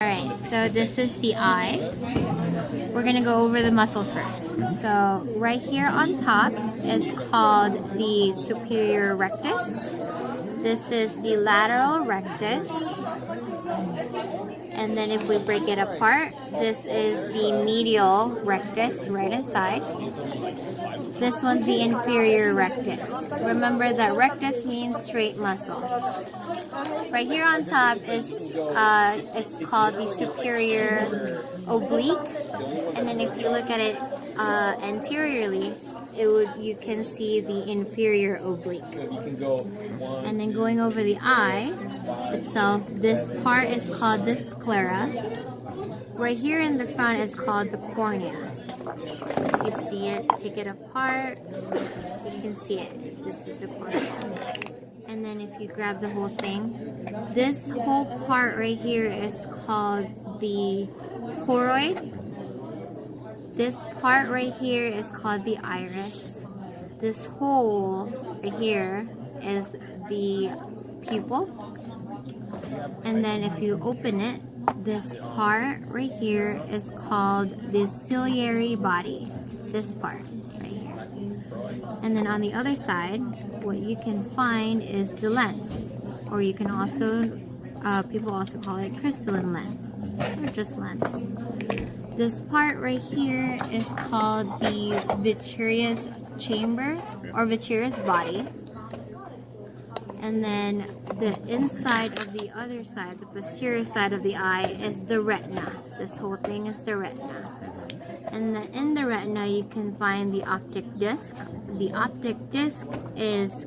Alright, so this is the eye. We're going to go over the muscles first. So right here on top is called the superior rectus. This is the lateral rectus. And then if we break it apart, this is the medial rectus right inside. This one's the inferior rectus. Remember that rectus means straight muscle. Right here on top is it's called the superior oblique, and then if you look at it anteriorly, you can see the inferior oblique. And then going over the eye itself, this part is called the sclera. Right here in the front is called the cornea. If you see it, take it apart, you can see it. This is the cornea. And then if you grab the whole thing, this whole part right here is called the choroid. This part right here is called the iris. This hole right here is the pupil. And then if you open it, this part right here is called the ciliary body. This part right here. And then on the other side, what you can find is the lens, or you can also, people also call it crystalline lens, or just lens. This part right here is called the vitreous chamber, or vitreous body. And then the inside of the other side, the posterior side of the eye, is the retina. This whole thing is the retina. And then in the retina, you can find the optic disc. The optic disc is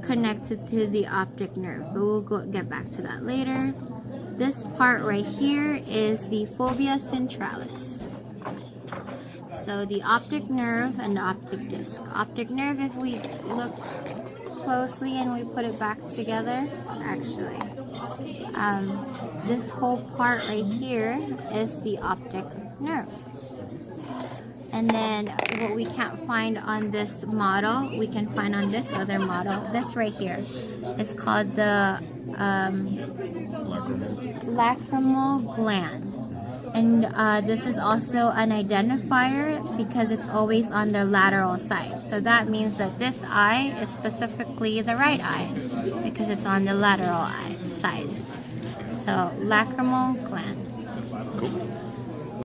connected to the optic nerve, but we'll get back to that later. This part right here is the fovea centralis. So the optic nerve and the optic disc. Optic nerve, if we look closely and we put it back together, actually, this whole part right here is the optic nerve. And then what we can't find on this model, we can find on this other model. This right here is called the lacrimal gland. And this is also an identifier because it's always on the lateral side. So that means that this eye is specifically the right eye because it's on the lateral eye side. So lacrimal gland. Cool.